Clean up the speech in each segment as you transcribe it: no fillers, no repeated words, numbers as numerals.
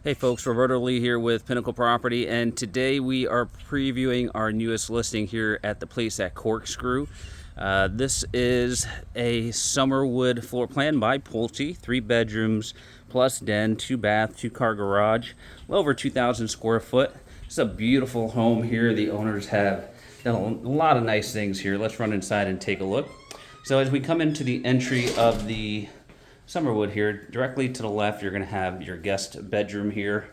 Hey folks, Roberto Lee here with Pinnacle Property, and today we are previewing our newest listing here at the place at Corkscrew. This is a Summerwood floor plan by Pulte, 3 bedrooms plus den, 2 bath, 2 car garage, well over 2,000 square foot. It's a beautiful home here. The owners have done a lot of nice things here. Let's run inside and take a look. So as we come into the entry of the Summerwood here, directly to the left, you're going to have your guest bedroom here.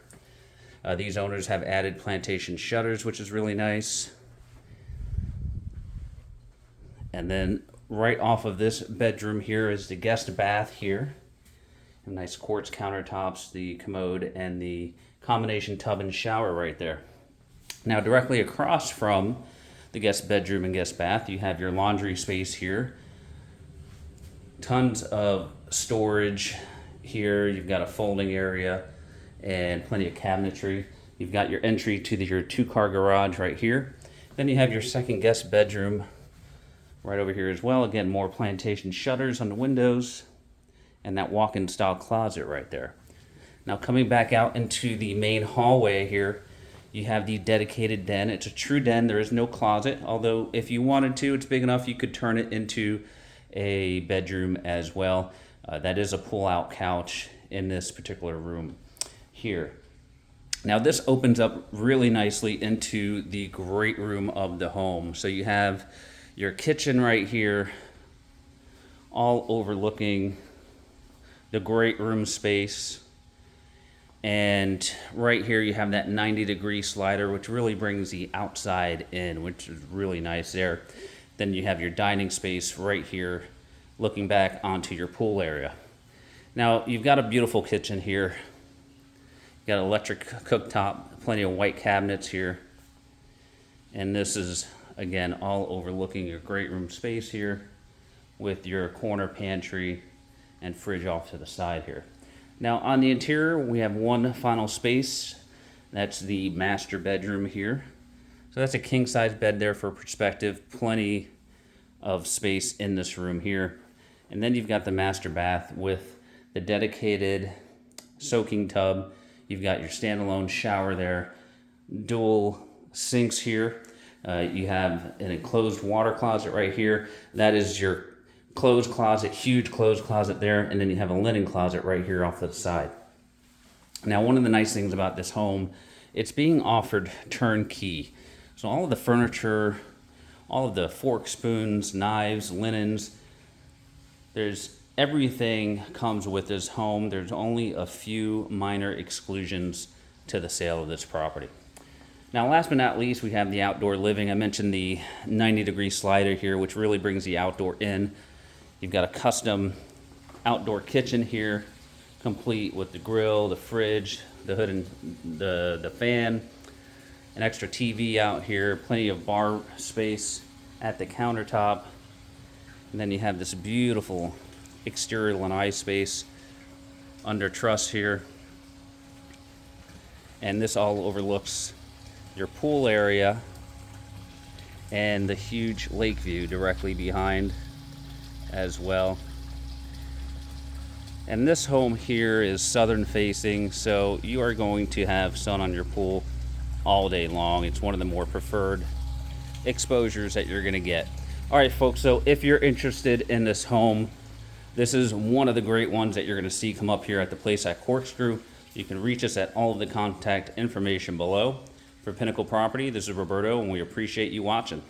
These owners have added plantation shutters, which is really nice. And then right off of this bedroom here is the guest bath here. Nice quartz countertops, the commode, and the combination tub and shower right there. Now directly across from the guest bedroom and guest bath, you have your laundry space here. Tons of storage here. You've got a folding area and plenty of cabinetry. You've got your entry to your 2-car garage right here. Then you have your second guest bedroom right over here as well. Again, more plantation shutters on the windows and that walk-in style closet right there. Now coming back out into the main hallway here, you have the dedicated den. It's a true den. There is no closet, although if you wanted to, it's big enough you could turn it into a bedroom as well. That is a pull-out couch in this particular room here. Now this opens up really nicely into the great room of the home. So you have your kitchen right here, all overlooking the great room space. And right here you have that 90-degree slider, which really brings the outside in, which is really nice there. Then you have your dining space right here, looking back onto your pool area. Now, you've got a beautiful kitchen here. You've got an electric cooktop, plenty of white cabinets here. And this is, again, all overlooking your great room space here with your corner pantry and fridge off to the side here. Now, on the interior, we have one final space. That's the master bedroom here. So that's a king-size bed there for perspective. Plenty of space in this room here. And then you've got the master bath with the dedicated soaking tub. You've got your standalone shower there. Dual sinks here. You have an enclosed water closet right here. That is your clothes closet, huge clothes closet there. And then you have a linen closet right here off to the side. Now, one of the nice things about this home, it's being offered turnkey. So all of the furniture, all of the forks, spoons, knives, linens, there's everything comes with this home. There's only a few minor exclusions to the sale of this property. Now, last but not least, we have the outdoor living. I mentioned the 90-degree slider here, which really brings the outdoor in. You've got a custom outdoor kitchen here, complete with the grill, the fridge, the hood and the fan. An extra TV out here, plenty of bar space at the countertop. And then you have this beautiful exterior lanai space under truss here. And this all overlooks your pool area and the huge lake view directly behind as well. And this home here is southern facing, so you are going to have sun on your pool all day long. It's one of the more preferred exposures that you're going to get. All right, folks, so if you're interested in this home, this is one of the great ones that you're going to see come up here at the place at Corkscrew. You can reach us at all of the contact information below. For Pinnacle Property, this is Roberto, and we appreciate you watching.